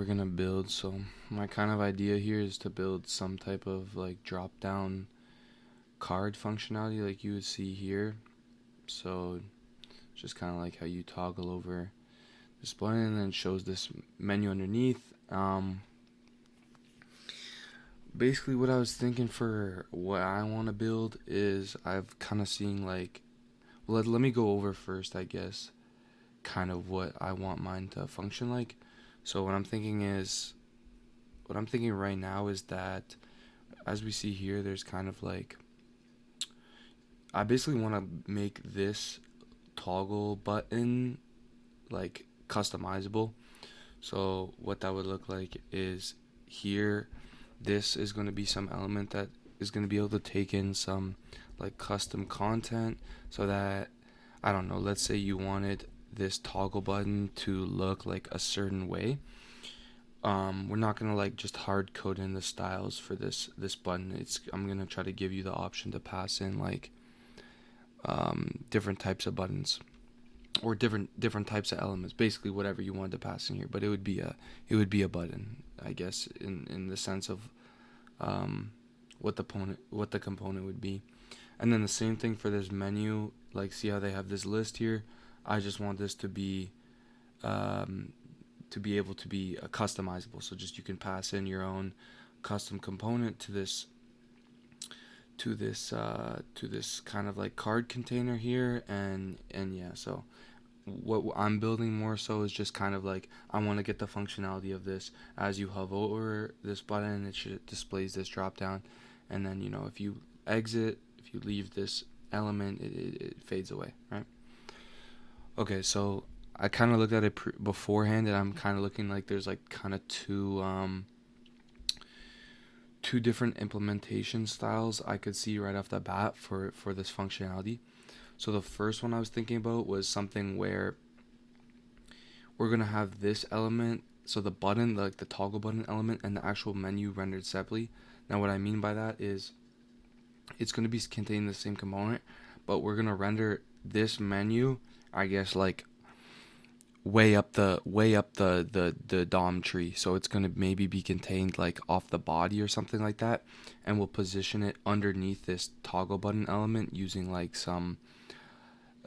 we're gonna build. So my kind of idea here is to build some type of like drop down card functionality like you would see here. So just kind of like how you toggle over this button and then it shows this menu underneath. Basically what I was thinking for what I want to build is I've kind of seen like, let me go over first, I guess, kind of what I want mine to function like. So what I'm thinking right now is that as we see here, there's kind of like, I basically want to make this toggle button like customizable. So what that would look like is here, this is going to be some element that is going to be able to take in some like custom content so that, I don't know, let's say you wanted this toggle button to look like a certain way. We're not gonna like just hard code in the styles for this button. I'm gonna try to give you the option to pass in like different types of buttons or different types of elements. Basically, whatever you wanted to pass in here, but it would be a button, I guess, in the sense of what the component would be. And then the same thing for this menu. Like, see how they have this list here? I just want this um, to be able to be customizable. So just you can pass in your own custom component to this kind of like card container here, and yeah. So what I'm building more so is just kind of like I want to get the functionality of this. As you hover over this button, it displays this drop down, and then if you exit, if you leave this element, it fades away, right? Okay, so I kind of looked at it beforehand, and I'm kind of looking like there's like kind of two different implementation styles I could see right off the bat for this functionality. So the first one I was thinking about was something where we're gonna have this element, so the button, like the toggle button element, and the actual menu rendered separately. Now, what I mean by that is it's gonna be containing the same component, but we're gonna render this menu, I guess, like way up the DOM tree. So it's gonna maybe be contained like off the body or something like that, and we'll position it underneath this toggle button element using like some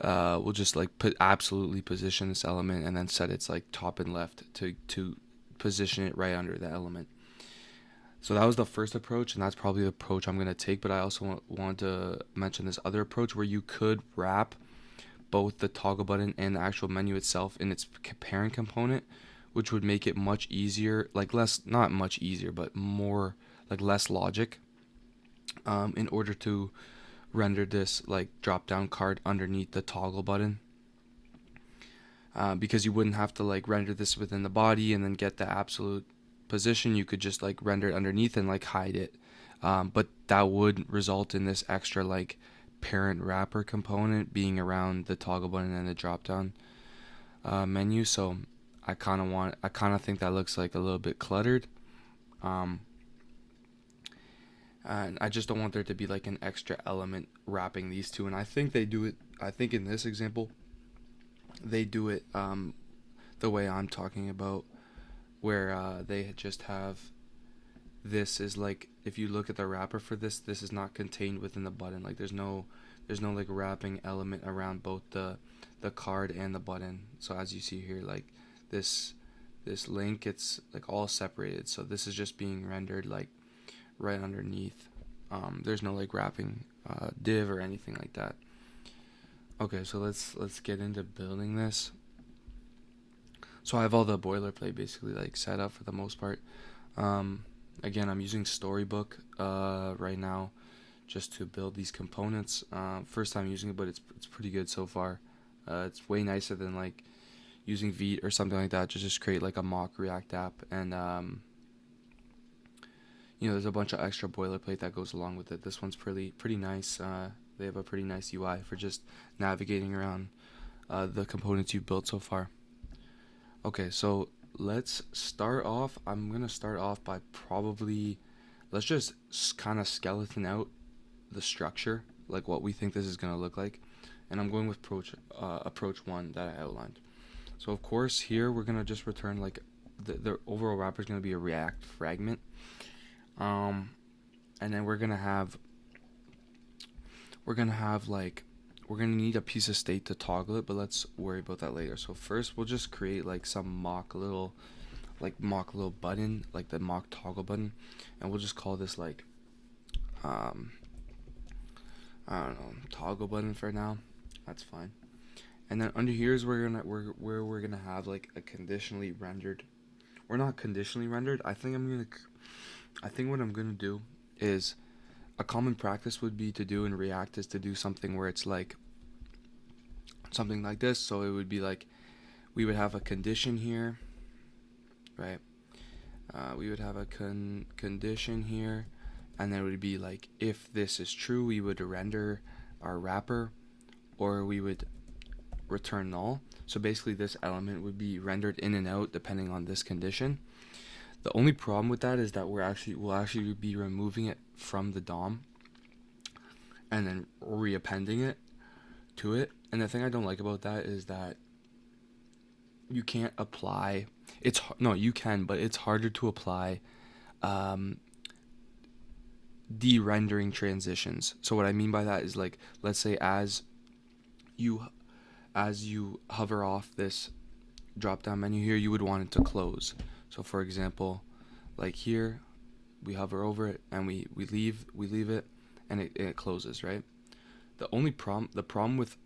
we'll just like put absolutely position this element and then set its like top and left to position it right under the element. So that was the first approach, and that's probably the approach I'm gonna take. But I also want to mention this other approach where you could wrap both the toggle button and the actual menu itself in its parent component, which would make it much easier, like less, not much easier, but more like less logic, in order to render this like drop down card underneath the toggle button. Because you wouldn't have to like render this within the body and then get the absolute position. You could just like render it underneath and like hide it. But that would result in this extra like parent wrapper component being around the toggle button and the drop down menu. So I kind of think that looks like a little bit cluttered. Um, and I just don't want there to be like an extra element wrapping these two. And I think they do it. I think in this example, they do it the way I'm talking about, where they just have this is like, if you look at the wrapper for this is not contained within the button. Like there's no like wrapping element around both the card and the button. So as you see here, like this this link, it's like all separated. So this is just being rendered like right underneath. There's no like wrapping div or anything like that. Okay, so let's get into building this. So I have all the boilerplate basically like set up for the most part. Um, Again, I'm using Storybook right now just to build these components. First time using it, but it's pretty good so far. It's way nicer than like using Vite or something like that to just create like a mock React app. And there's a bunch of extra boilerplate that goes along with it. This one's pretty nice. They have a pretty nice UI for just navigating around the components you've built so far. Okay, so let's start off. I'm gonna start off by probably, let's just kind of skeleton out the structure, like what we think this is gonna look like, and I'm going with approach one that I outlined. So of course here we're gonna just return like the overall wrapper is going to be a React fragment. Um, and then we're gonna have like we're gonna need a piece of state to toggle it, but let's worry about that later. So first, we'll just create like some mock little button, like the mock toggle button, and we'll just call this like um I don't know, toggle button for now. That's fine. And then under here is we're gonna have like a conditionally rendered. We're not conditionally rendered. I think what I'm gonna do is a common practice would be to do in React is to do something where it's like something like this. So it would be like we would have a condition here, right? We would have a condition here, and then it would be like if this is true, we would render our wrapper, or we would return null. So basically, this element would be rendered in and out depending on this condition. The only problem with that is that we'll actually be removing it from the DOM and then reappending it to it. And the thing I don't like about that is that you can't apply. You can, but it's harder to apply de-rendering transitions. So what I mean by that is like, let's say as you hover off this drop down menu here, you would want it to close. So for example, like here, we hover over it and we leave it, and it closes, right? The problem with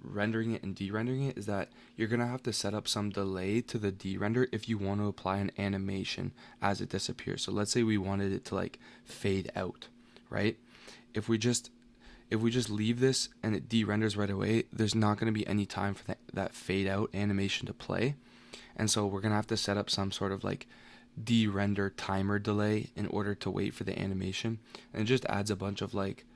rendering it and de-rendering it is that you're gonna have to set up some delay to the de-render if you want to apply an animation as it disappears. So let's say we wanted it to like fade out, right? If we just leave this and it de-renders right away, there's not going to be any time for that fade out animation to play. And so we're going to have to set up some sort of like de-render timer delay in order to wait for the animation. And it just adds a bunch of like,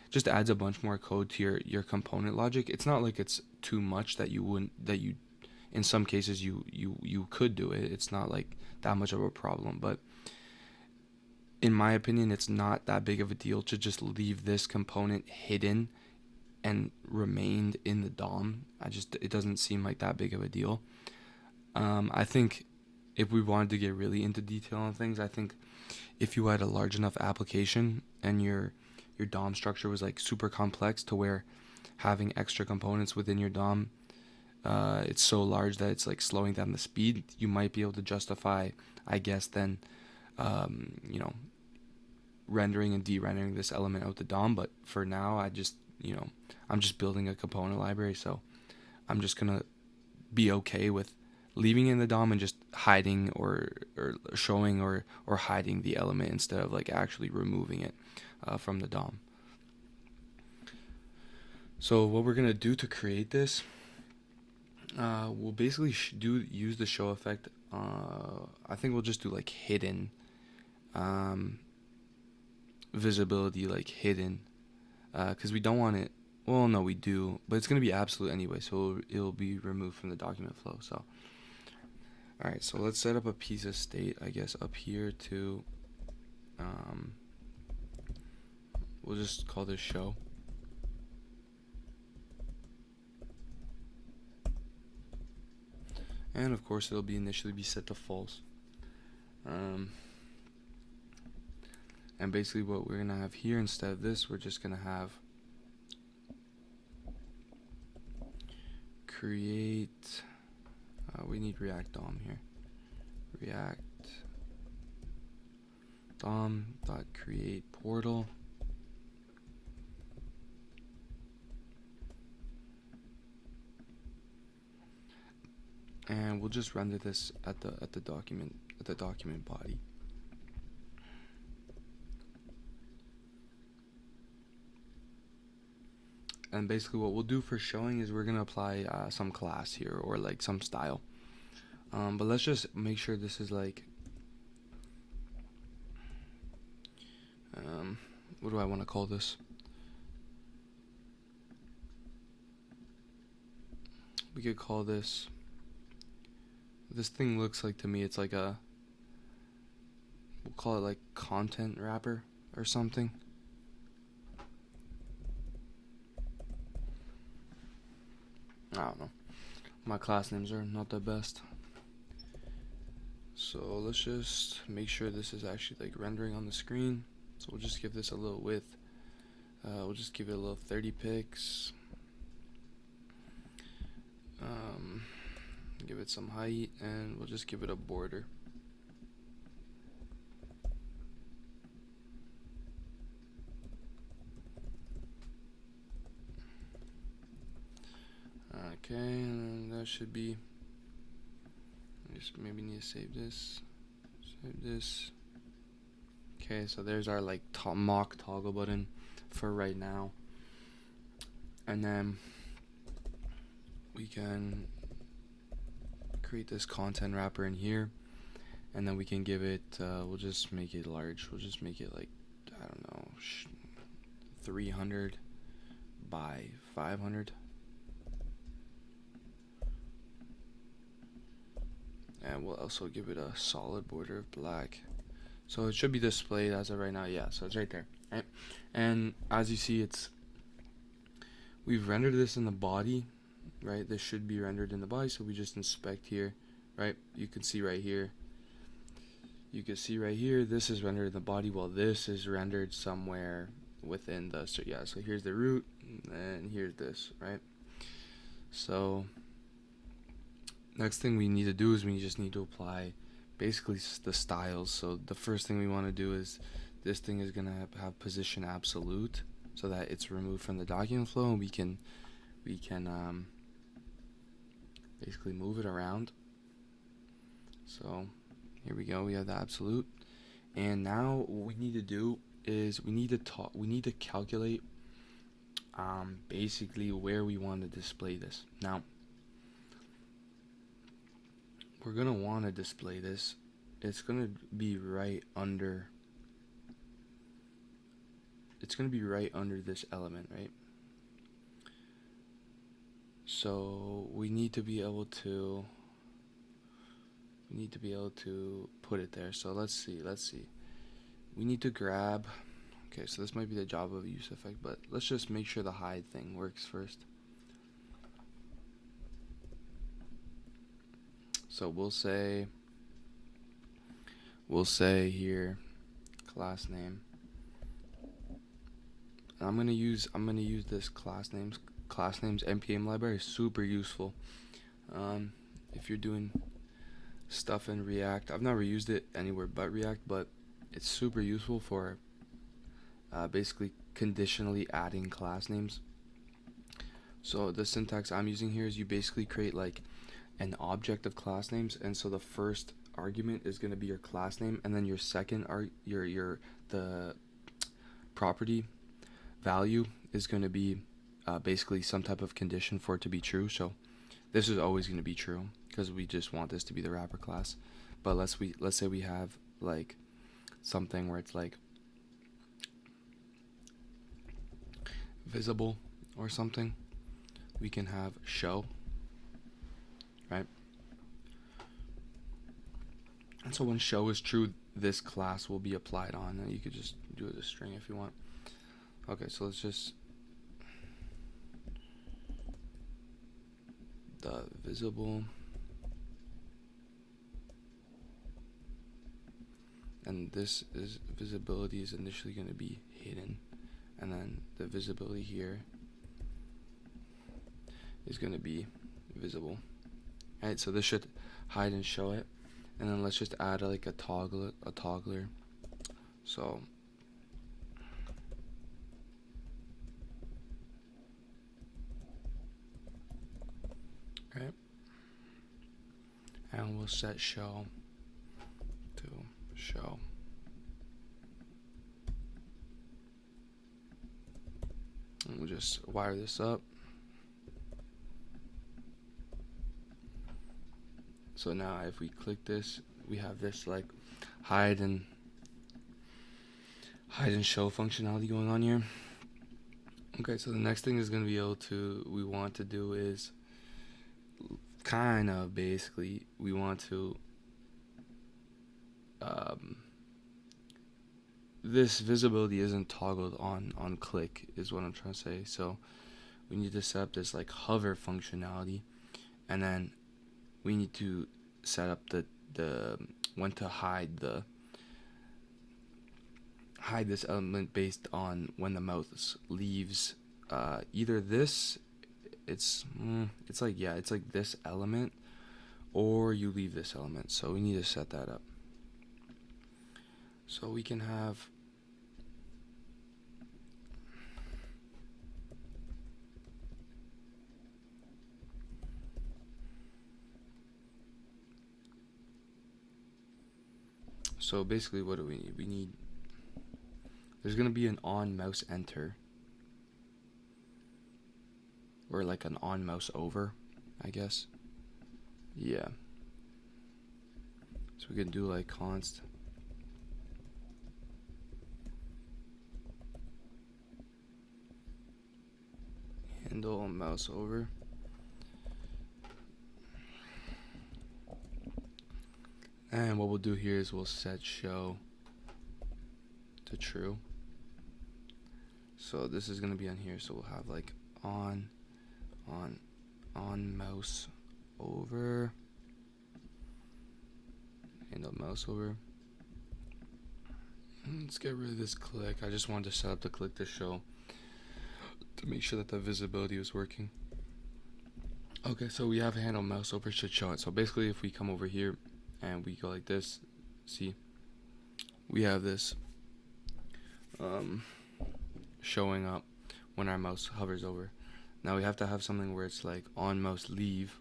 just adds a bunch more code to your component logic. It's not like it's too much that in some cases you could do it. It's not like that much of a problem, but in my opinion, it's not that big of a deal to just leave this component hidden and remained in the DOM. It doesn't seem like that big of a deal. I think if we wanted to get really into detail on things, I think if you had a large enough application and your DOM structure was like super complex to where having extra components within your DOM, it's so large that it's like slowing down the speed, you might be able to justify, I guess, then, rendering and de-rendering this element out the DOM. But for now, I'm just building a component library, so I'm just gonna be okay with leaving it in the DOM and just hiding or showing or hiding the element instead of like actually removing it from the DOM. So what we're gonna do to create this, we'll basically use the show effect. I think we'll just do like hidden visibility, like hidden, because we don't want it. Well, no, we do, but it's gonna be absolute anyway, so it'll be removed from the document flow. So, all right, so let's set up a piece of state, I guess, up here to. We'll just call this show. And of course, it'll initially be set to false. And basically what we're gonna have here, instead of this, we're just gonna have create, we need React DOM here. React DOM dot create portal. And we'll just render this at the document body. And basically what we'll do for showing is we're going to apply some class here or like some style. But let's just make sure this is like, what do I want to call this? We could call this thing looks like, to me, it's like we'll call it like content wrapper or something. I don't know. My class names are not the best. So let's just make sure this is actually like rendering on the screen. So we'll just give this a little width. We'll just give it a little 30 pix. Give it some height, and we'll just give it a border. Okay, and that should be. Just maybe need to save this. Save this. Okay, so there's our like mock toggle button for right now, and then we can create this content wrapper in here, and then we can give it. We'll just make it large. We'll just make it like, I don't know, 300 by 500. And we'll also give it a solid border of black. So it should be displayed as of right now. Yeah, so it's right there. Right? And as you see, we've rendered this in the body, right? This should be rendered in the body, so we just inspect here, right? You can see right here. You can see right here, this is rendered in the body, while this is rendered somewhere within the, so yeah, so here's the root, and here's this, right? So next thing we need to do is we just need to apply basically the styles. So the first thing we want to do is this thing is going to have position absolute, so that it's removed from the document flow, and we can basically move it around. So here we go, we have the absolute, and now what we need to do is we need to calculate basically where we want to display this. Now we're gonna want to display this. It's gonna be right under. It's gonna be right under this element, right? So we need to be able to. We need to be able to put it there. So let's see. We need to grab. Okay, so this might be the Java use effect, but let's just make sure the hide thing works first. So we'll say here class name. And I'm gonna use this class names npm library is super useful. If you're doing stuff in React, I've never used it anywhere but React, but it's super useful for basically conditionally adding class names. So the syntax I'm using here is you basically create like an object of class names, and so the first argument is going to be your class name, and then your second the property value is going to be basically some type of condition for it to be true. So this is always going to be true because we just want this to be the wrapper class. But let's say we have like something where it's like visible or something, we can have show, right? And so when show is true, this class will be applied on, and you could just do it as a string if you want. Okay, so let's just the visible, and this is visibility is initially going to be hidden, and then the visibility here is going to be visible. Alright, so this should hide and show it, and then let's just add like a toggler. So right, and we'll set show to show. And we'll just wire this up. So now if we click this, we have this like hide and show functionality going on here. Okay, so the next thing is going to be we want to do is kind of basically we want to this visibility isn't toggled on click is what I'm trying to say. So we need to set up this like hover functionality, and then we need to set up the when to hide this element based on when the mouse leaves either this it's like it's like this element, or you leave this element. So we need to set that up. So we can have so basically what do we need? We need there's gonna be an on mouse enter, or like an on mouse over, I guess. Yeah. So we can do like const handle mouse over. And what we'll do here is we'll set show to true. So this is gonna be on here. So we'll have like on mouse over, handle mouse over. Let's get rid of this click. I just wanted to set up the click to show, to make sure that the visibility was working. Okay, so we have handle mouse over should show it. So basically if we come over here and we go like this, see, we have this showing up when our mouse hovers over. Now we have to have something where it's like on mouse leave,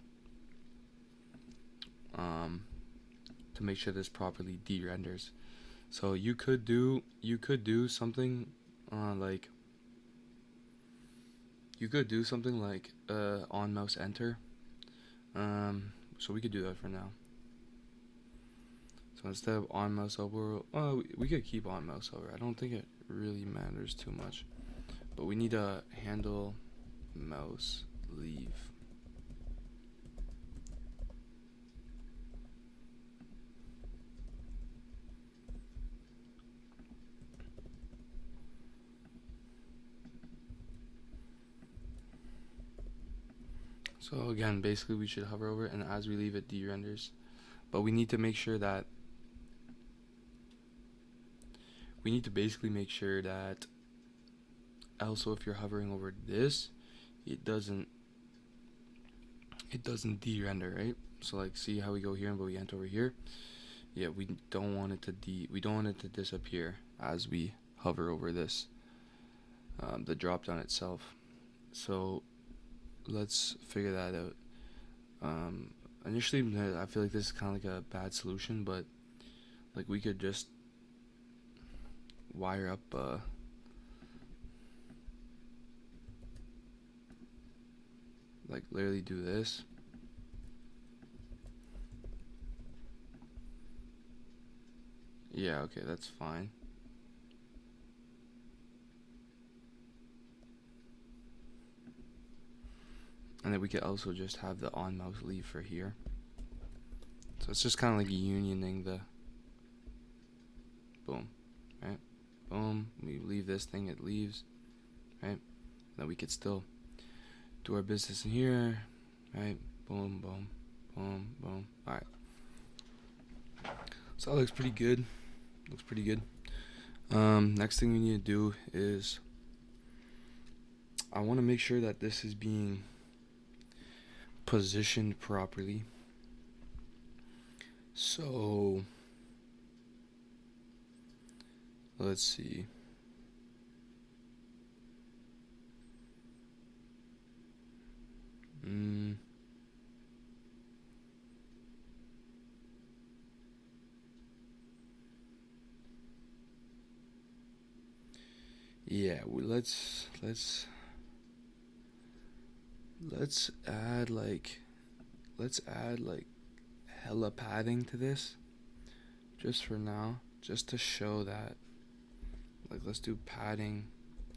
to make sure this properly de-renders. So you could do something like on mouse enter. So we could do that for now. So instead of on mouse over, we could keep on mouse over. I don't think it really matters too much, but we need to handle mouse leave. So again, basically we should hover over it, and as we leave it de-renders. But we need to make sure that also if you're hovering over this, it doesn't de-render, right? So like, see how we go here and but we enter over here? Yeah, we don't want it to disappear as we hover over this, the drop down itself. So let's figure that out. Initially I feel like this is kind of like a bad solution, but like we could just wire up like literally do this. Yeah, okay, that's fine. And then we could also just have the on mouse leave for here. So it's just kind of like unioning the boom, right? Boom, we leave this thing, it leaves, right? Then we could still do our business in here, right? Boom, boom, boom, boom. All right. So that looks pretty good. Next thing we need to do is I want to make sure that this is being positioned properly. So let's see. Yeah, let's add like hella padding to this just for now, just to show that, like, let's do padding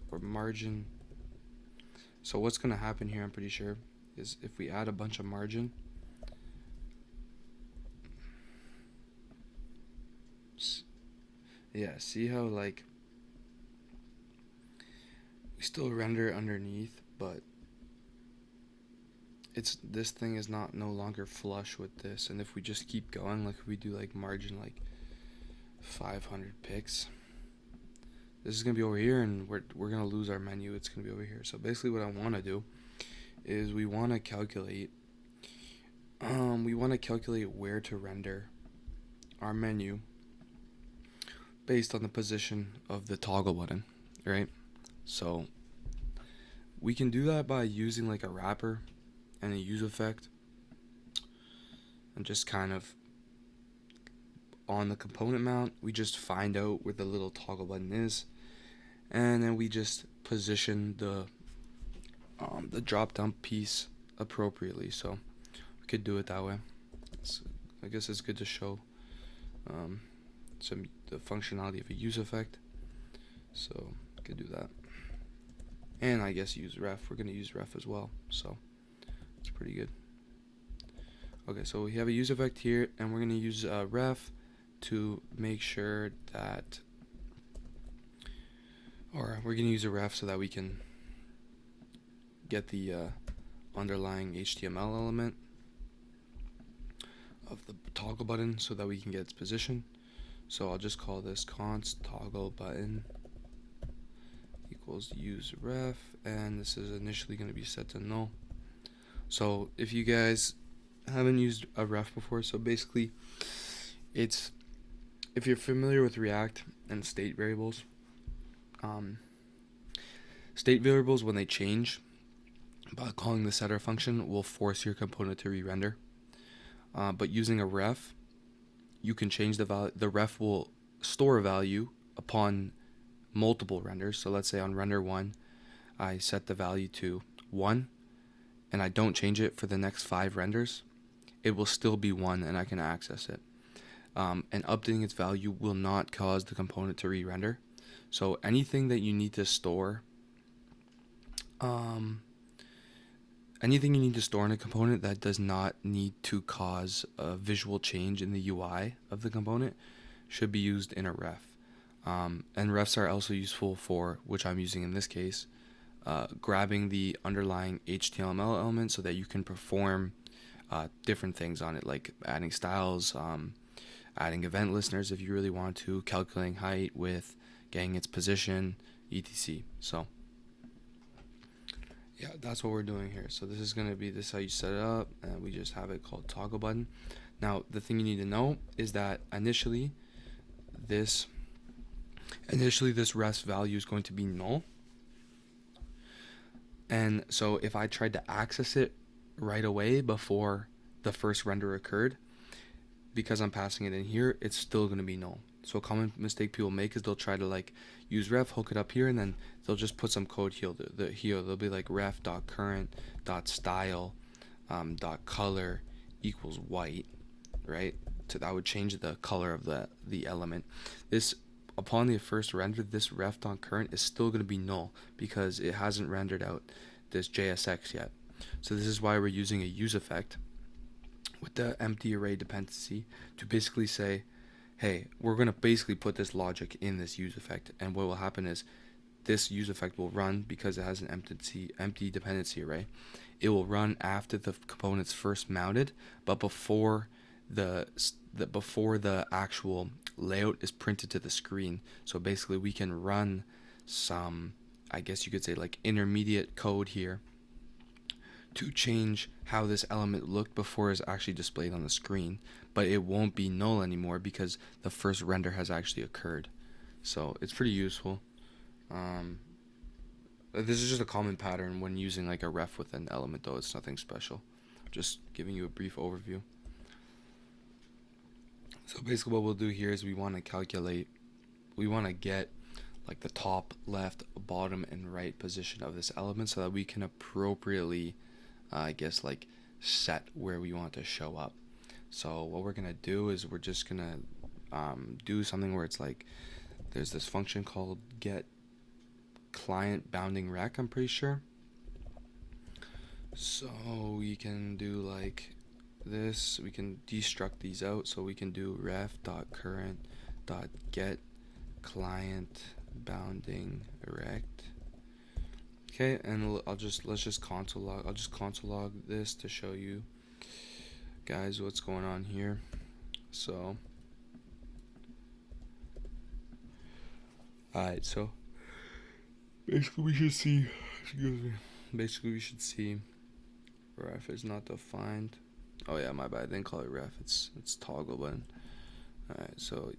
or margin. So what's gonna happen here, I'm pretty sure, is if we add a bunch of margin, yeah, see how like we still render underneath, but it's this thing is not no longer flush with this, and if we just keep going, like if we do like margin like 500 picks, this is gonna be over here, and we're gonna lose our menu. It's gonna be over here. So basically, what I want to do is we want to calculate where to render our menu based on the position of the toggle button, right? So we can do that by using like a wrapper and a use effect, and just kind of on the component mount, we just find out where the little toggle button is, and then we just position the drop down piece appropriately. So we could do it that way. I guess it's good to show the functionality of a use effect. So we could do that, and I guess use ref. We're gonna use ref as well, so it's pretty good. Okay, so we have a use effect here, and we're gonna use ref to make sure that, or we're gonna use a ref so that we can get the underlying HTML element of the toggle button so that we can get its position. So I'll just call this const toggle button equals use ref, and this is initially going to be set to null. So if you guys haven't used a ref before, so basically it's, if you're familiar with React and state variables when they change, by calling the setter function will force your component to re-render. But using a ref, you can change the value. The ref will store a value upon multiple renders. So let's say on render 1, I set the value to 1, and I don't change it for the next 5 renders. It will still be 1, and I can access it. And updating its value will not cause the component to re-render. So anything that you need to store, anything you need to store in a component that does not need to cause a visual change in the UI of the component should be used in a ref. And refs are also useful for, which I'm using in this case, grabbing the underlying HTML element so that you can perform different things on it, like adding styles, adding event listeners if you really want to, calculating height, width, getting its position, etc. So yeah, that's what we're doing here. So this is going to be this how you set it up, and we just have it called toggle button. Now the thing you need to know is that initially this rest value is going to be null, and so if I tried to access it right away before the first render occurred, because I'm passing it in here, it's still going to be null. So a common mistake people make is they'll try to like use ref, hook it up here, and then they'll just put some code here. They'll be like ref.current.style.color equals white, right? So that would change the color of the element. This, upon the first render, this ref.current is still going to be null because it hasn't rendered out this JSX yet. So this is why we're using a use effect with the empty array dependency to basically say, hey, we're going to basically put this logic in this use effect, and what will happen is this use effect will run because it has an empty dependency array. It will run after the component's first mounted, but before the actual layout is printed to the screen. So basically we can run some, I guess you could say, like intermediate code here to change how this element looked before it's actually displayed on the screen, but it won't be null anymore because the first render has actually occurred. So it's pretty useful. This is just a common pattern when using like a ref with an element, though. It's nothing special. Just giving you a brief overview. So basically what we'll do here is we want to get like the top, left, bottom, and right position of this element so that we can appropriately like set where we want to show up. So what we're gonna do is we're just gonna do something where it's like there's this function called get client bounding rec, I'm pretty sure. So we can do like this, we can destruct these out, so we can do ref.current.get client bounding rect. Okay, and let's just console log. I'll just console log this to show you guys what's going on here. So, alright, so basically we should see, excuse me, basically we should see ref is not defined. Oh yeah, my bad, I didn't call it ref, it's toggle button. Alright, so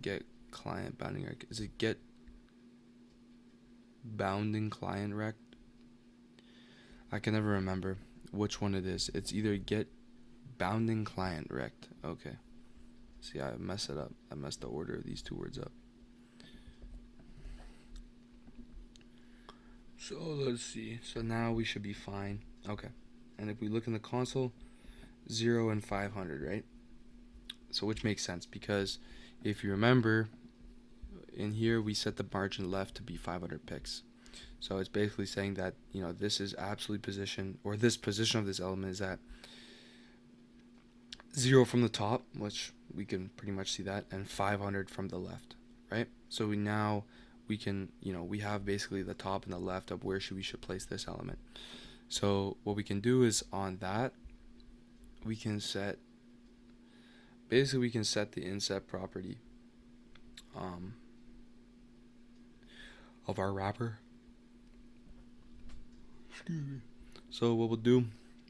get client bounding rec. Is it get bounding client rec? I can never remember which one it is. It's either get bounding client rect. Okay. See, I messed it up. I messed the order of these two words up. So let's see. So now we should be fine. Okay. And if we look in the console, 0 and 500, right? So which makes sense because if you remember, in here we set the margin left to be 500 pixels. So it's basically saying that, you know, this is absolute position, or this position of this element is at 0 from the top, which we can pretty much see that, and 500 from the left, right? So we can, you know, we have basically the top and the left of where we should place this element. So what we can do is on that, we can set the inset property of our wrapper. Excuse me. So what we'll do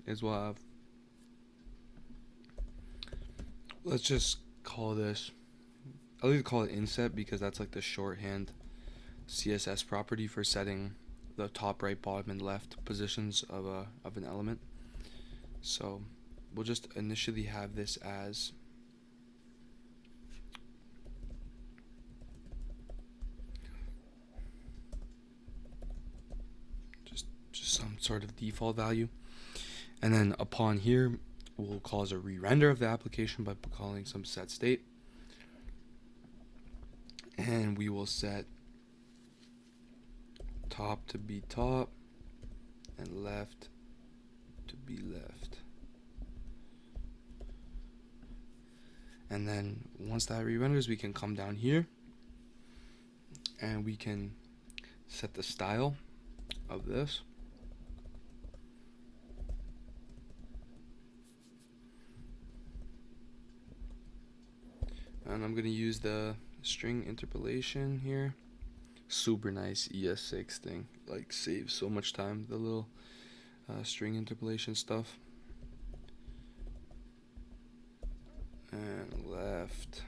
is we'll have, let's just call this, I'll either call it inset because that's like the shorthand CSS property for setting the top, right, bottom, and left positions of an element. So we'll just initially have this as just some sort of default value, and then upon here we'll cause a re-render of the application by calling some set state, and we will set top to be top and left to be left. And then once that re-renders, we can come down here and we can set the style of this. And I'm gonna use the string interpolation here. Super nice ES6 thing, like saves so much time, the little string interpolation stuff. And left.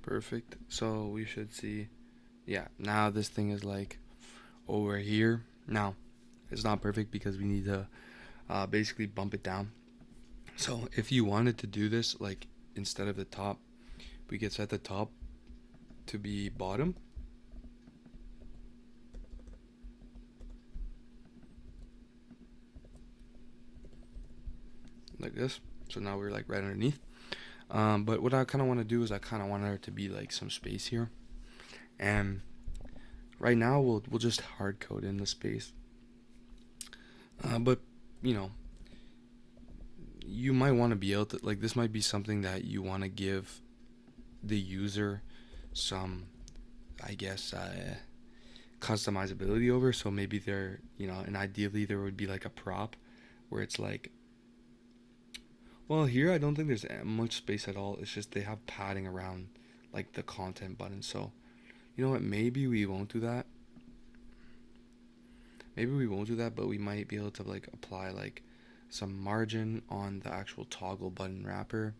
Perfect. So we should see, yeah, now this thing is like over here. Now it's not perfect because we need to basically bump it down. So if you wanted to do this, like instead of the top, we could set the top to be bottom. Like this. So now we're like right underneath. But what I kind of want to do is I kind of want there to be like some space here. And right now we'll just hard code in the space. But you know, you might want to be able to, like, this might be something that you want to give the user some, I guess, customizability over. So maybe there, you know, and ideally there would be like a prop where it's like, well, here I don't think there's much space at all. It's just they have padding around like the content button. So you know what, maybe we won't do that. But we might be able to like apply like some margin on the actual toggle button wrapper,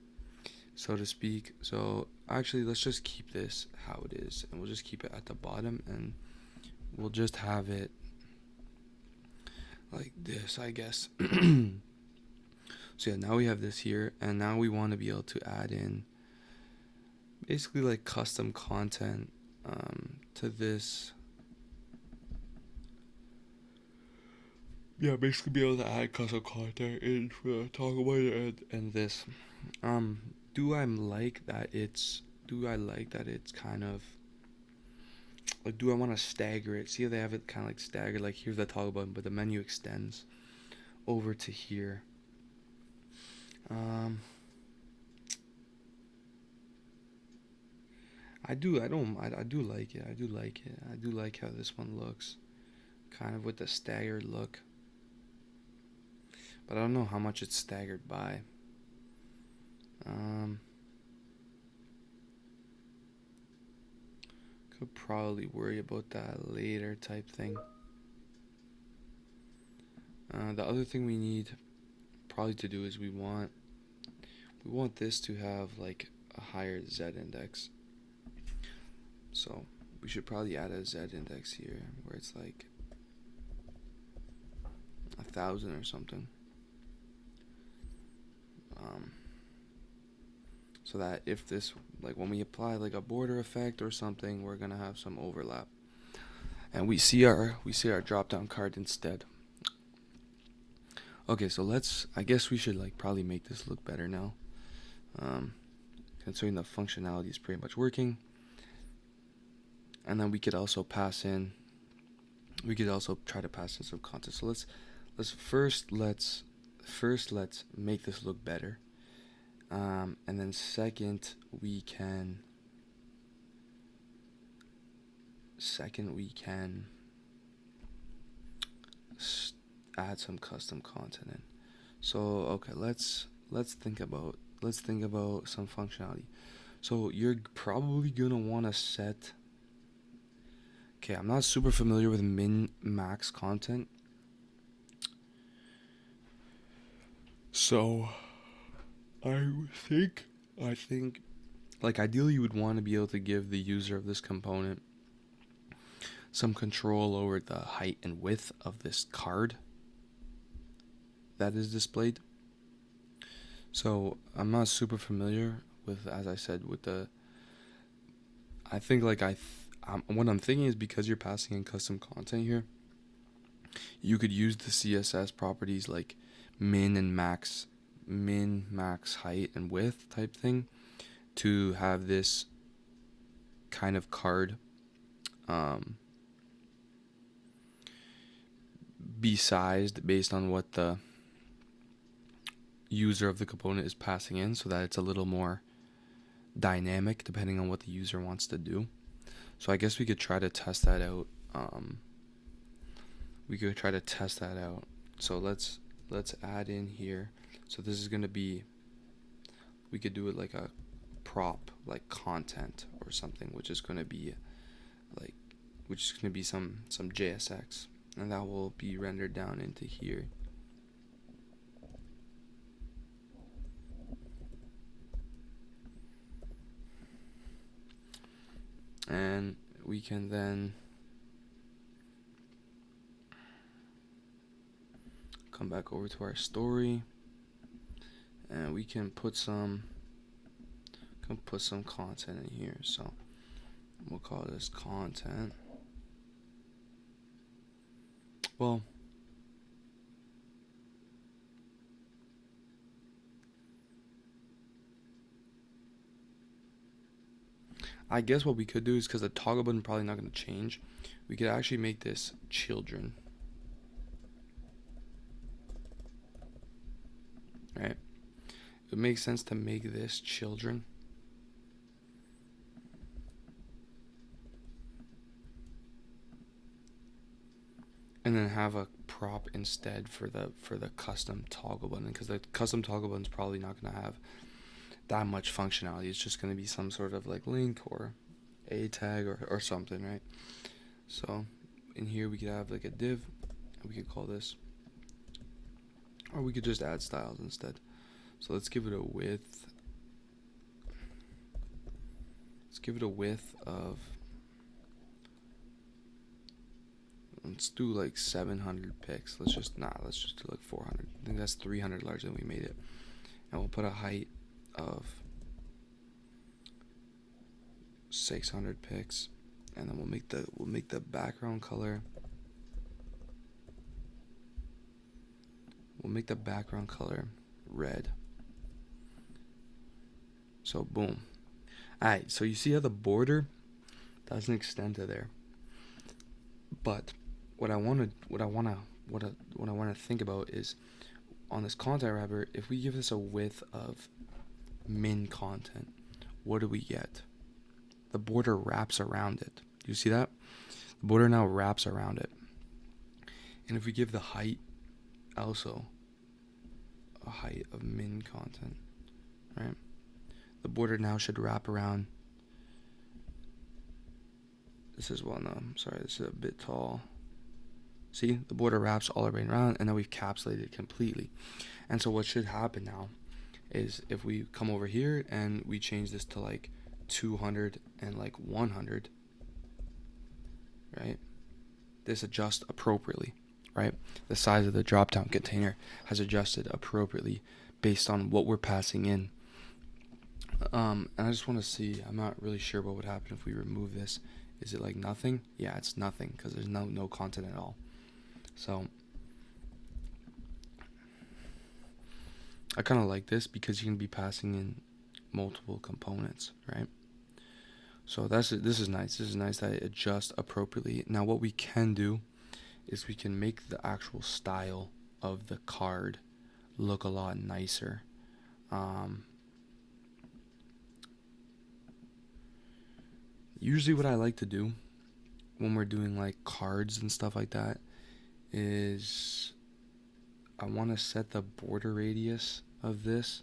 so to speak. So actually let's just keep this how it is, and we'll just keep it at the bottom, and we'll just have it like this, I guess. So yeah, now we have this here, and now we want to be able to add in basically like custom content to this. Yeah, basically be able to add custom content into the toggle button and this. Do I like that it's kind of like, do I want to stagger it? See how they have it kind of like staggered, like here's the toggle button but the menu extends. over to here. I do like it. I do like it. I do like how this one looks, kind of with the staggered look. But I don't know how much it's staggered by. Could probably worry about that later type thing. The other thing we need probably to do is we want this to have like a higher Z index. So we should probably add a Z index here where it's like 1,000 or something. So that if this, like when we apply like a border effect or something, we're gonna have some overlap. And we see our drop down card instead. Okay, so I guess we should like probably make this look better now. Considering the functionality is pretty much working. And then we could also try to pass in some content. So let's make this look better. And then second we can add some custom content in. So okay, let's think about some functionality. So you're probably gonna want to set. Okay, I'm not super familiar with min max content, so I think like ideally you would want to be able to give the user of this component some control over the height and width of this card that is displayed. So I'm not super familiar with, as I said, with the. I think like what I'm thinking is because you're passing in custom content here, you could use the CSS properties like min, max height and width type thing to have this kind of card be sized based on what the user of the component is passing in, so that it's a little more dynamic depending on what the user wants to do. So I guess we could try to test that out. So let's add in here. So this is gonna be, we could do it like a prop, like content or something, which is gonna be some JSX, and that will be rendered down into here. And we can then come back over to our story, and we can put some content in here. So we'll call this content. Well, I guess what we could do is, because the toggle button probably not going to change, we could actually make this children. Right? It makes sense to make this children. And then have a prop instead for the custom toggle button, because the custom toggle button is probably not going to have that much functionality. It's just going to be some sort of like link or a tag or something, right? So in here we could have like a div, and we could call this, or we could just add styles instead. So let's give it a width. Let's give it a width of, let's do like 700 pics. Let's just do like 400. I think that's 300 larger than we made it. And we'll put a height of 600 pics, and then we'll make the background color. We'll make the background color red. So boom. Alright, so you see how the border doesn't extend to there. But what I wanna what I want to think about is on this content wrapper, if we give this a width of min content, what do we get? The border wraps around it. You see that? The border now wraps around it. And if we give the height also a height of min content, right? The border now should wrap around. This is well, no, I'm sorry, this is a bit tall. See, the border wraps all the way around, and then we've capsulated it completely. And so what should happen now is if we come over here and we change this to like 200 and like 100, right? This adjusts appropriately, right? The size of the drop down container has adjusted appropriately based on what we're passing in. And I just want to see, I'm not really sure what would happen if we remove this. Is it like nothing? Yeah, it's nothing because there's no content at all. So I kind of like this because you can be passing in multiple components, right? So this is nice. This is nice that it adjusts appropriately. Now what we can do is we can make the actual style of the card look a lot nicer. Usually what I like to do when we're doing like cards and stuff like that is I want to set the border radius of this.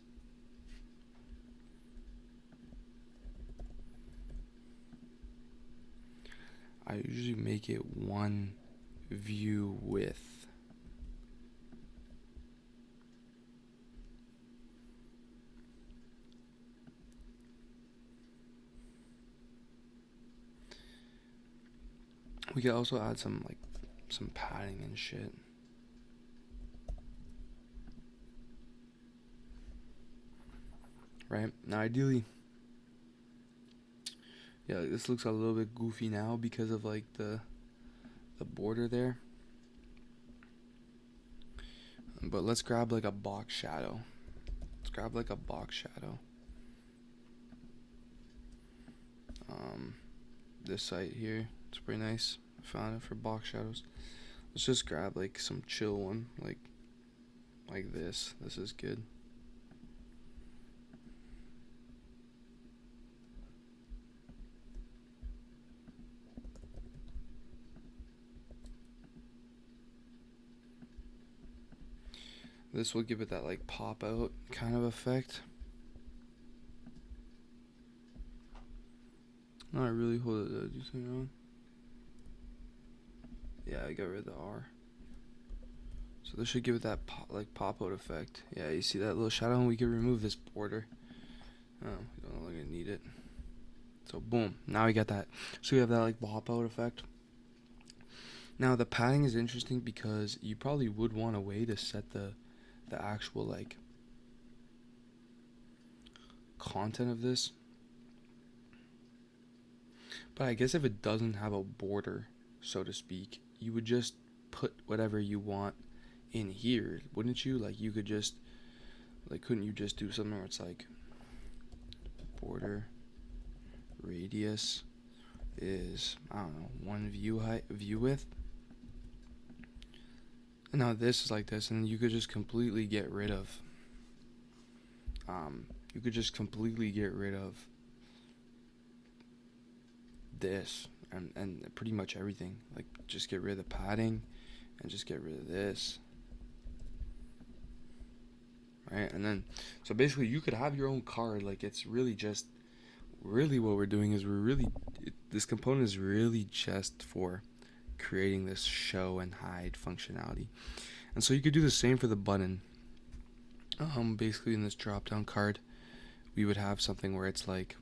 I usually make it one view width. We could also add some padding and shit. Right? Now ideally, yeah, this looks a little bit goofy now because of like the border there. But let's grab like a box shadow. This site here, it's pretty nice. I found it for box shadows. Let's just grab like some chill one, like this. This is good. This will give it that like pop out kind of effect. No, I really hold it. Do something wrong? Yeah, I got rid of the R. So this should give it that pop out effect. Yeah, you see that little shadow? And we can remove this border. Oh, we don't look like I need it. So boom, now we got that. So we have that like pop out effect. Now the padding is interesting because you probably would want a way to set the actual like content of this. But I guess if it doesn't have a border, so to speak, you would just put whatever you want in here, wouldn't you? Like you could just couldn't you just do something where it's like border radius is, I don't know, one view width. And now this is like this, and you could just completely get rid of this and pretty much everything. Like just get rid of the padding and just get rid of this. Right? And then so basically you could have your own card. Like it's really just what we're doing is this component is really just for creating this show and hide functionality. And so you could do the same for the button. Basically in this drop down card we would have something where it's like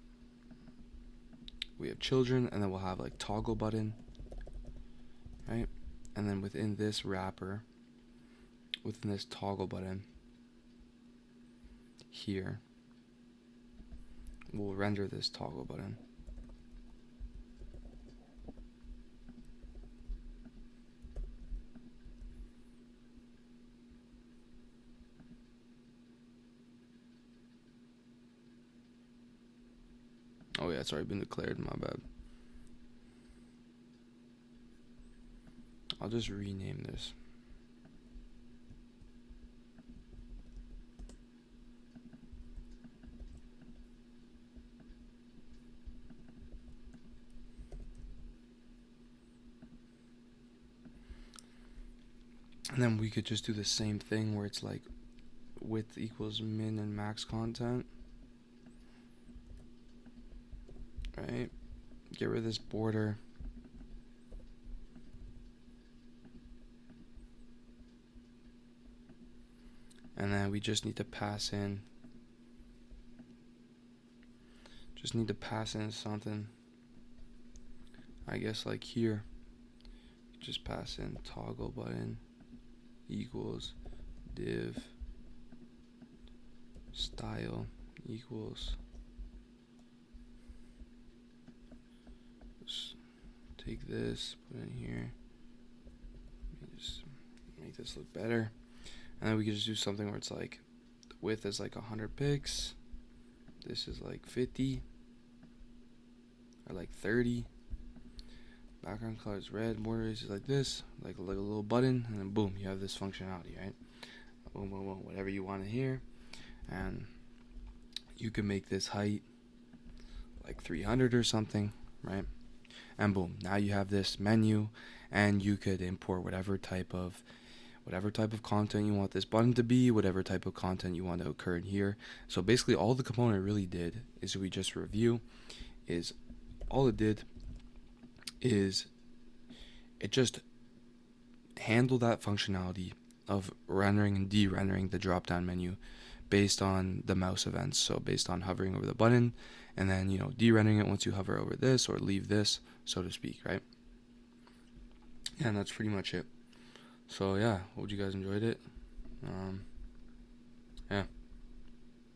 we have children, and then we'll have like toggle button, right? And then within this wrapper, within this toggle button here, we'll render this toggle button. Oh yeah, it's already been declared, my bad. I'll just rename this. And then we could just do the same thing where it's like width equals min and max content. Right? Get rid of this border. And then we just need to pass in. Something. I guess like here. Just pass in toggle button equals div style equals. Just take this, put it in here. Just make this look better. And then we can just do something where it's like the width is like 100 pics. This is like 50 or like 30. Background color is red. Border is like this, like a little button, and then boom, you have this functionality, right? Boom, boom, boom, whatever you want to hear. And you can make this height like 300 or something, right? And boom, now you have this menu, and you could import whatever type of content you want this button to be, whatever type of content you want to occur in here. So basically all the component really did is we just review is all it did is it just handled that functionality of rendering and de-rendering the drop-down menu based on the mouse events. So based on hovering over the button and then, de-rendering it once you hover over this or leave this, so to speak, right? And that's pretty much it. So yeah, hope you guys enjoyed it. Yeah.